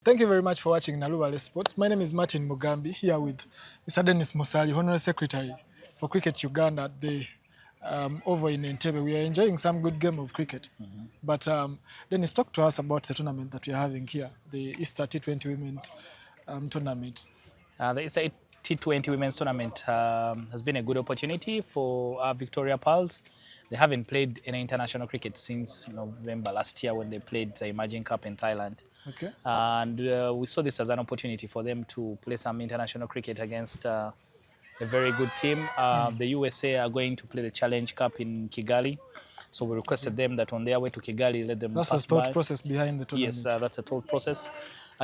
Thank you very much for watching Nnalubaale Sports. My name is Martin Mugambi, here with Mr. Denis Musali, Honorary Secretary for Cricket Uganda at the over in Entebbe. We are enjoying some good game of cricket. But Denis, talk to us about the tournament that we are having here, the Easter T20 Women's Tournament. The Easter T20 Women's Tournament has been a good opportunity for our Victoria Pals. They haven't played any international cricket since November last year when they played the Emerging Cup in Thailand. Okay. And we saw this as an opportunity for them to play some international cricket against a very good team. The USA are going to play the Challenge Cup in Kigali. So we requested them that on their way to Kigali, let them That's pass the thought by. process behind the tournament. Yes, that's a thought process.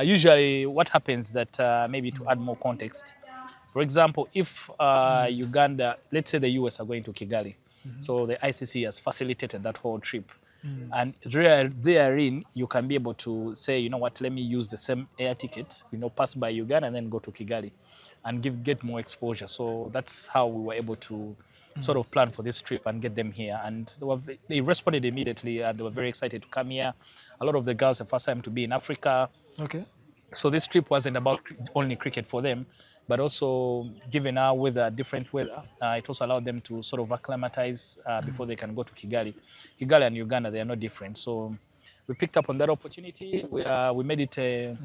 Usually what happens that maybe to add more context, for example, if Uganda, let's say the US are going to Kigali, so the ICC has facilitated that whole trip. And therein, you can be able to say, you know what, let me use the same air ticket, pass by Uganda and then go to Kigali and get more exposure. So that's how we were able to sort of plan for this trip and get them here. And they responded immediately and they were very excited to come here. A lot of the girls, the first time to be in Africa. Okay. So this trip wasn't about only cricket for them, but also given our weather, different weather, it also allowed them to sort of acclimatize before they can go to Kigali. Kigali and Uganda, they are not different. So we picked up on that opportunity. We made it to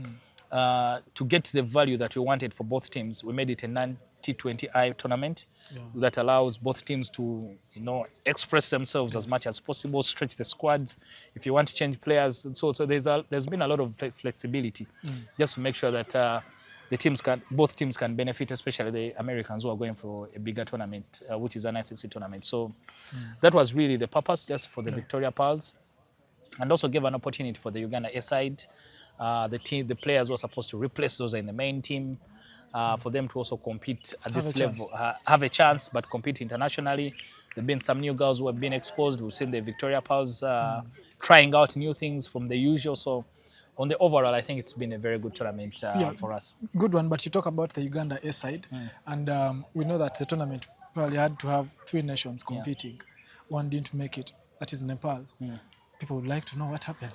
get the value that we wanted for both teams. We made it a non-T20I tournament that allows both teams to, express themselves as much as possible, stretch the squads. If you want to change players, so there's been a lot of flexibility just to make sure that both teams can benefit, especially the Americans who are going for a bigger tournament, which is an ICC tournament. So that was really the purpose, just for the Victoria Pals, and also give an opportunity for the Uganda A side. The players were supposed to replace those in the main team, for them to also compete at this level, have a chance, but compete internationally. There have been some new girls who have been exposed. We've seen the Victoria Pals trying out new things from the usual. So on the overall, I think it's been a very good tournament for us. Good one, but you talk about the Uganda A side, and we know that the tournament probably had to have 3 nations competing. One didn't make it, that is Nepal. People would like to know what happened.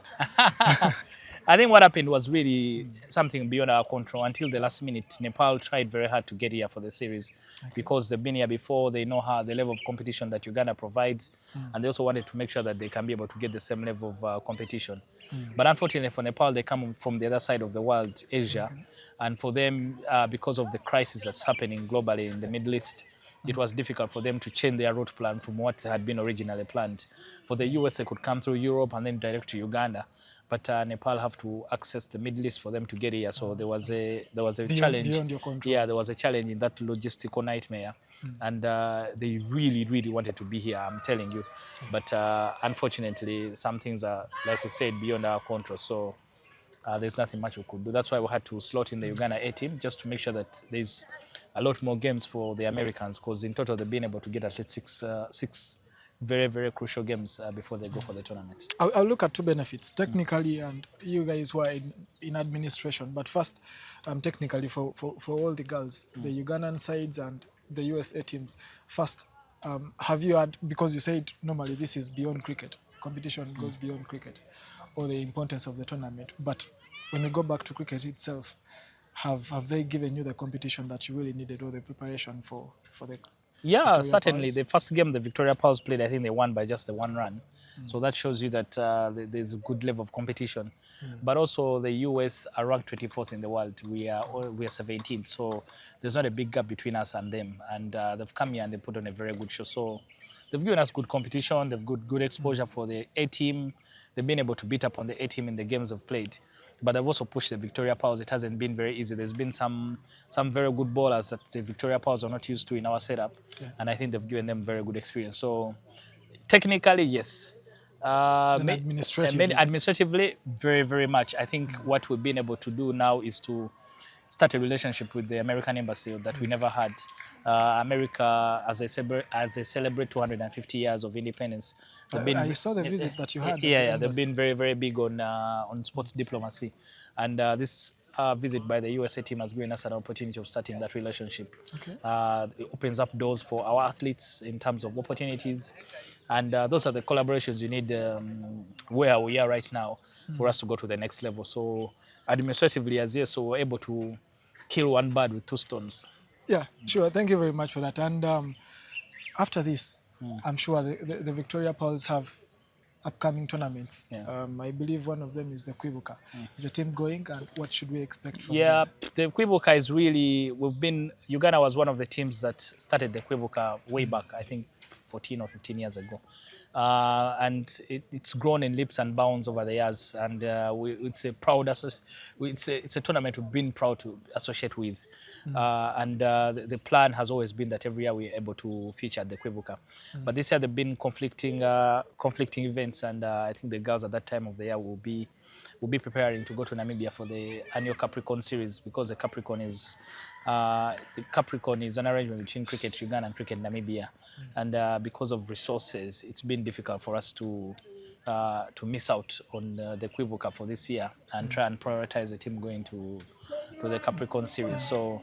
I think what happened was really something beyond our control. Until the last minute, Nepal tried very hard to get here for the series because they've been here before. They know how the level of competition that Uganda provides, and they also wanted to make sure that they can be able to get the same level of competition. But unfortunately for Nepal, they come from the other side of the world, Asia, and for them, because of the crisis that's happening globally in the Middle East, it was difficult for them to change their route plan from what had been originally planned. For the US, they could come through Europe and then direct to Uganda. But Nepal have to access the Middle East for them to get here. So there was a challenge. Beyond your control. Yeah, there was a challenge in that logistical nightmare. And they really, really wanted to be here, I'm telling you. But unfortunately, some things are, like we said, beyond our control. So there's nothing much we could do. That's why we had to slot in the Uganda A team, just to make sure that there's a lot more games for the Americans, because in total they've been able to get at least six very, very crucial games before they go for the tournament. I'll look at 2 benefits, technically, and you guys who are in administration. But first, technically, for all the girls, the Ugandan sides and the USA teams, first, have you had, because you said normally this is beyond cricket, competition goes beyond cricket, or the importance of the tournament, but when we go back to cricket itself, have they given you the competition that you really needed, or the preparation for the Yeah, Victoria certainly. Pals? The first game the Victoria Pals played, I think they won by just the 1 run. So that shows you that there's a good level of competition. But also the US are ranked 24th in the world. We are 17th. So there's not a big gap between us and them. And they've come here and they put on a very good show. So they've given us good competition. They've got good exposure for the A team. They've been able to beat up on the A team in the games they've played. But they've also pushed the Victoria Pals. It hasn't been very easy. There's been some very good bowlers that the Victoria Pals are not used to in our setup. And I think they've given them very good experience. So technically, yes. Administratively, very, very much. I think what we've been able to do now is to start a relationship with the American embassy that we never had. America, as they celebrate 250 years of independence, I saw the visit that you had. Yeah, they've been very, very big on sports diplomacy, and this visit by the USA team has given us an opportunity of starting that relationship. Okay. It opens up doors for our athletes in terms of opportunities. And those are the collaborations you need where we are right now for us to go to the next level. So administratively, as yes, so we're able to kill one bird with two stones. Yeah, sure. Thank you very much for that. And after this, I'm sure the Victoria Pearls have upcoming tournaments. Yeah. I believe one of them is the Kwibuka. Is the team going, and what should we expect from Yeah, them? the Kwibuka is really, Uganda was one of the teams that started the Kwibuka way back, I think 14 or 15 years ago. And it's grown in leaps and bounds over the years. And it's a proud, it's a tournament we've been proud to associate with. And the plan has always been that every year we're able to feature the Kwibuka. But this year there have been conflicting events, and I think the girls at that time of the year will be preparing to go to Namibia for the annual Capricorn series, because the Capricorn is an arrangement between Cricket Uganda and Cricket Namibia, and because of resources, it's been difficult for us to miss out on the Kwibuka for this year and try and prioritize the team going to the Capricorn series. So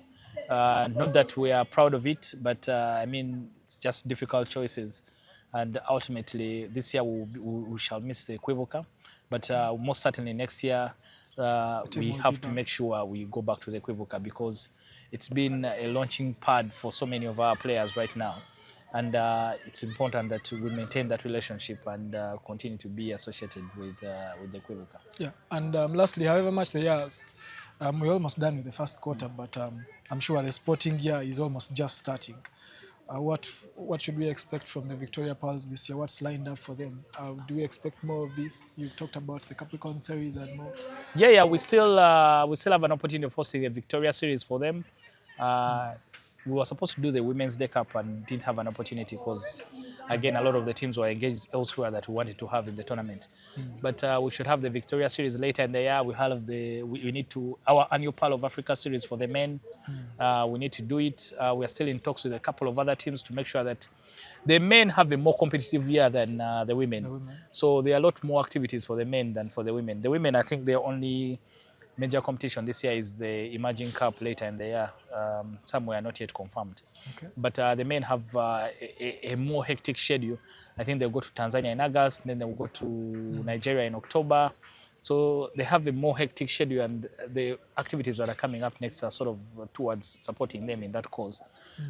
not that we are proud of it, but I mean, it's just difficult choices. And ultimately, this year we shall miss the Kwibuka, but most certainly next year we have to make sure we go back to the Kwibuka, because it's been a launching pad for so many of our players right now. And it's important that we maintain that relationship and continue to be associated with the Kwibuka. Yeah, and lastly, however much the years, we're almost done with the first quarter, but I'm sure the sporting year is almost just starting. What should we expect from the Victoria Pearls this year? What's lined up for them? Do we expect more of this? You've talked about the Capricorn series and more. Yeah, we still have an opportunity of hosting a Victoria series for them. We were supposed to do the Women's Day Cup and didn't have an opportunity because, again, a lot of the teams were engaged elsewhere that we wanted to have in the tournament. But we should have the Victoria series later in the year. We have we need to our annual Pearl of Africa series for the men. We need to do it. We are still in talks with a couple of other teams to make sure that the men have a more competitive year than the women. So there are a lot more activities for the men than for the women. The women, I think, their only major competition this year is the Emerging Cup later in the year, somewhere not yet confirmed. Okay. But the men have a more hectic schedule. I think they'll go to Tanzania in August, then they'll go to Nigeria in October. So they have a more hectic schedule, and the activities that are coming up next are sort of towards supporting them in that cause.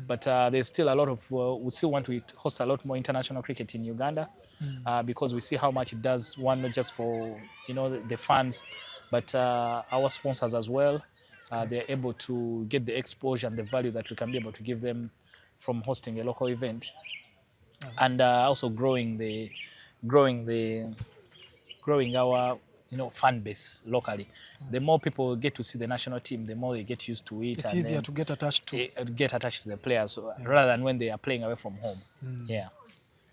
But there's still a lot of, we still want to host a lot more international cricket in Uganda, because we see how much it does, one, not just for the fans, but our sponsors as well. They're able to get the exposure and the value that we can be able to give them from hosting a local event, and also growing our fan base locally. The more people get to see the national team, the more they get used to it. It's easier to get attached to. Get attached to the players rather than when they are playing away from home. Yeah.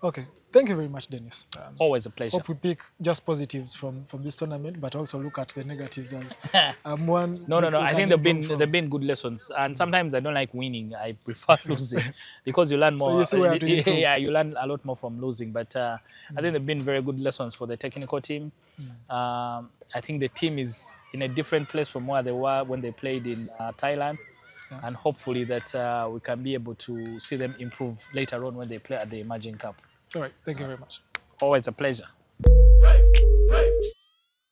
Okay. Thank you very much, Denis. Always a pleasure. Hope we pick just positives from this tournament, but also look at the negatives as one. No. I think they've been good lessons, and sometimes I don't like winning. I prefer losing because you learn more. So you see where to improve. Yeah, you learn a lot more from losing. But I think they've been very good lessons for the technical team. I think the team is in a different place from where they were when they played in Thailand. And hopefully that we can be able to see them improve later on when they play at the Emerging Cup. All right. Thank you very much. Always a pleasure.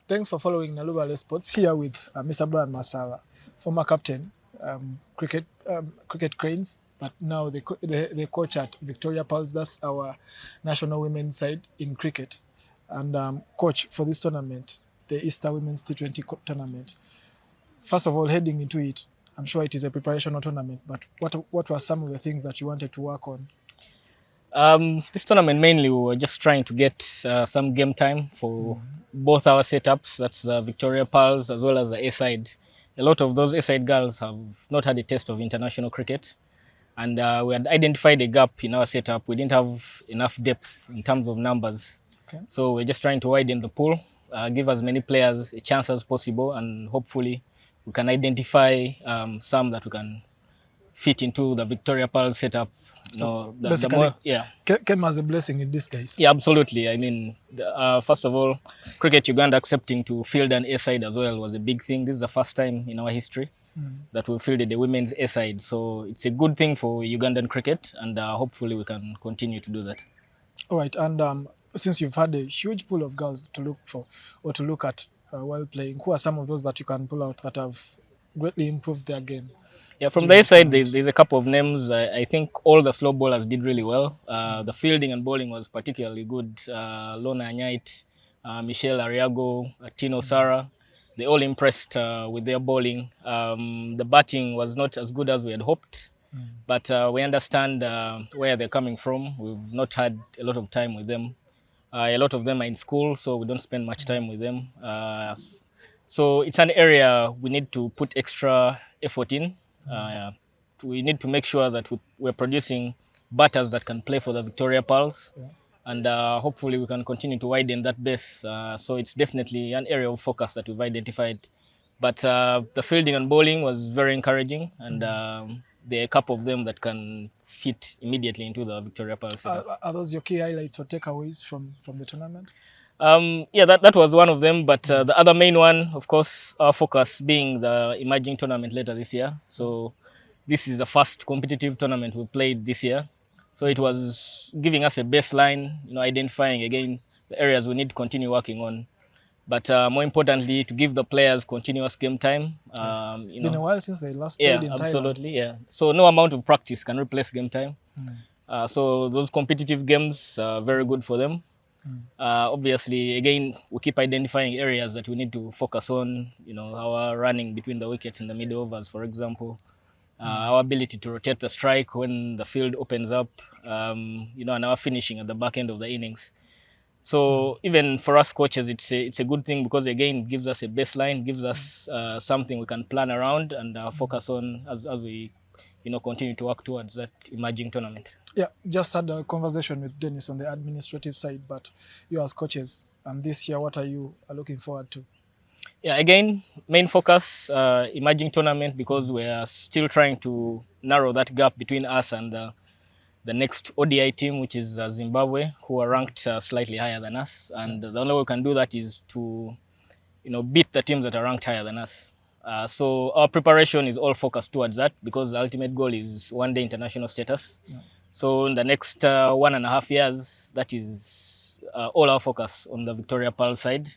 Thanks for following Nnalubaale Sports here with Masaba and Masaba, former captain, cricket Cranes, but now the coach at Victoria Pearls. That's our national women's side in cricket, and coach for this tournament, the Easter Women's T20 tournament. First of all, heading into it, I'm sure it is a preparational tournament, but what were some of the things that you wanted to work on? This tournament, mainly we were just trying to get some game time for both our setups. That's the Victoria Pearls as well as the A-side. A lot of those A-side girls have not had a taste of international cricket, and we had identified a gap in our setup. We didn't have enough depth in terms of numbers. Okay. So we're just trying to widen the pool, give as many players a chance as possible, and hopefully we can identify some that we can fit into the Victoria Pearls setup. You So know, the basically, more, yeah. came as a blessing in disguise. Yeah, absolutely. I mean, first of all, Cricket Uganda accepting to field an A side as well was a big thing. This is the first time in our history that we fielded a women's A side. So it's a good thing for Ugandan cricket, and hopefully we can continue to do that. All right, and since you've had a huge pool of girls to look for or to look at while playing, who are some of those that you can pull out that have greatly improved their game? Yeah, from during their this side, tournament? there's a couple of names. I think all the slow bowlers did really well. The fielding and bowling was particularly good. Lona Anyait, Michelle Ariago, Tino Sara, they all impressed with their bowling. The batting was not as good as we had hoped, but we understand where they're coming from. We've not had a lot of time with them. A lot of them are in school, so we don't spend much time with them. So it's an area we need to put extra effort in. Uh, we need to make sure that we're producing batters that can play for the Victoria Pearls, and hopefully we can continue to widen that base. So it's definitely an area of focus that we've identified. But the fielding and bowling was very encouraging, and there are a couple of them that can fit immediately into the Victoria Pearls setup. Are those your key highlights or takeaways from the tournament? Yeah, that was one of them. But the other main one, of course, our focus being the emerging tournament later this year. So this is the first competitive tournament we played this year. So it was giving us a baseline, you know, identifying again the areas we need to continue working on. But more importantly, to give the players continuous game time. You Been a know, while since they last yeah, played in Thailand. absolutely, yeah. So no amount of practice can replace game time. So those competitive games are very good for them. Obviously, again, we keep identifying areas that we need to focus on. You know, our running between the wickets in the middle overs, for example, our ability to rotate the strike when the field opens up. You know, and our finishing at the back end of the innings. So even for us coaches, it's a good thing because again, it gives us a baseline, gives us something we can plan around and focus on as we, you know, continue to work towards that emerging tournament. Yeah, just had a conversation with Denis on the administrative side, but you as coaches, this year, what are you looking forward to? Yeah, again, main focus, emerging tournament, because we are still trying to narrow that gap between us and the next ODI team, which is Zimbabwe, who are ranked slightly higher than us. And the only way we can do that is to, you know, beat the teams that are ranked higher than us. So our preparation is all focused towards that because the ultimate goal is one-day international status. Yeah. So in the next 1.5 years, that is all our focus on the Victoria Pearl side.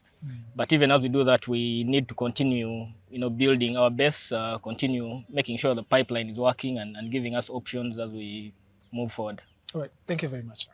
But even as we do that, we need to continue, you know, building our base, continue making sure the pipeline is working and giving us options as we move forward. All right. Thank you very much.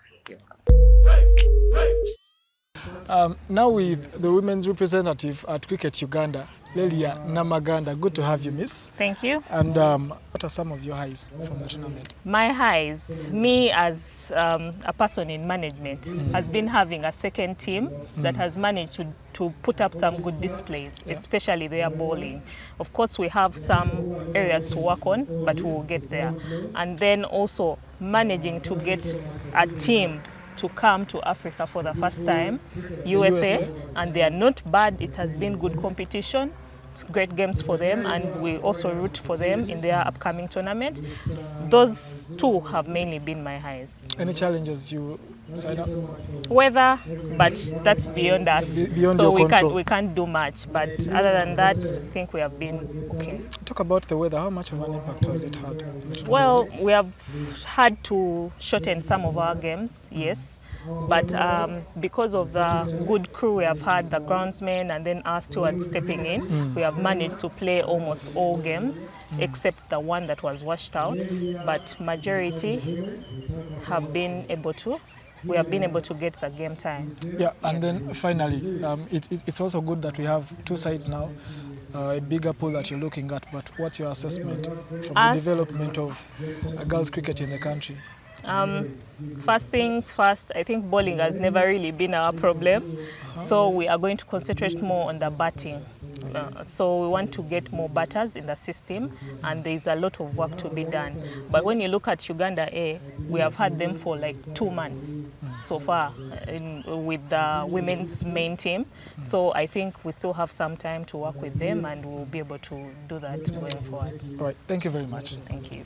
Now with the women's representative at Cricket Uganda, Lelia Namaganda. Good to have you, miss. Thank you. And what are some of your highs from the tournament? My highs, me as a person in management, has been having a second team that has managed to put up some good displays, especially their bowling. Of course, we have some areas to work on, but we will get there. And then also managing to get a team to come to Africa for the first time, USA, and they are not bad. It has been good competition, great games for them, and we also root for them in their upcoming tournament. Those two have mainly been my highs. Any challenges you sign up? Weather, but that's beyond us. Beyond so your control. we can't do much, but other than that, I think we have been okay. Talk about the weather. How much of an impact has it had? Well, we have had to shorten some of our games, yes. But because of the good crew we have had, the groundsmen and then our stewards stepping in, we have managed to play almost all games except the one that was washed out. But majority have been able to. We have been able to get the game time. Yeah, and then finally, it's also good that we have two sides now, a bigger pool that you're looking at. But what's your assessment from the development of girls' cricket in the country? First things first, I think bowling has never really been our problem. So we are going to concentrate more on the batting. So we want to get more batters in the system, and there's a lot of work to be done. But when you look at Uganda A, we have had them for like 2 months so far with the women's main team. So I think we still have some time to work with them, and we'll be able to do that going forward. All right, thank you very much. Thank you.